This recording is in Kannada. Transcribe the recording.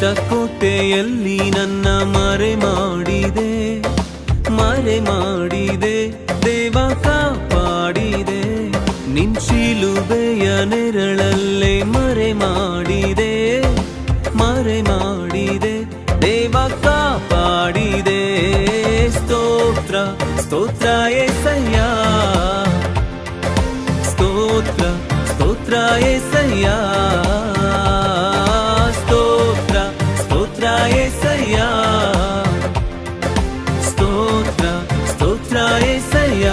ಕೋಟೆಯಲ್ಲಿ ನನ್ನ ಮರೆ ಮಾಡಿದೆ ದೇವ ಕಾಪಾಡಿದೆ ನಿನ್ ಶಿಲುಬೆಯ ನೆರಳಲ್ಲೇ ಮರೆ ಮಾಡಿದೆ ದೇವ ಕಾಪಾಡಿದೆ ಸ್ತೋತ್ರ ಸ್ತೋತ್ರ యేసయ్య ಸ್ತೋತ್ರ ಸ್ತೋತ್ರ యేసయ్య ಸ್ತೋತ್ರ ಸ್ತೋತ್ರ యేసయ్య ಸ್ತೋತ್ರ ಸ್ತೋತ್ರ యేసయ్య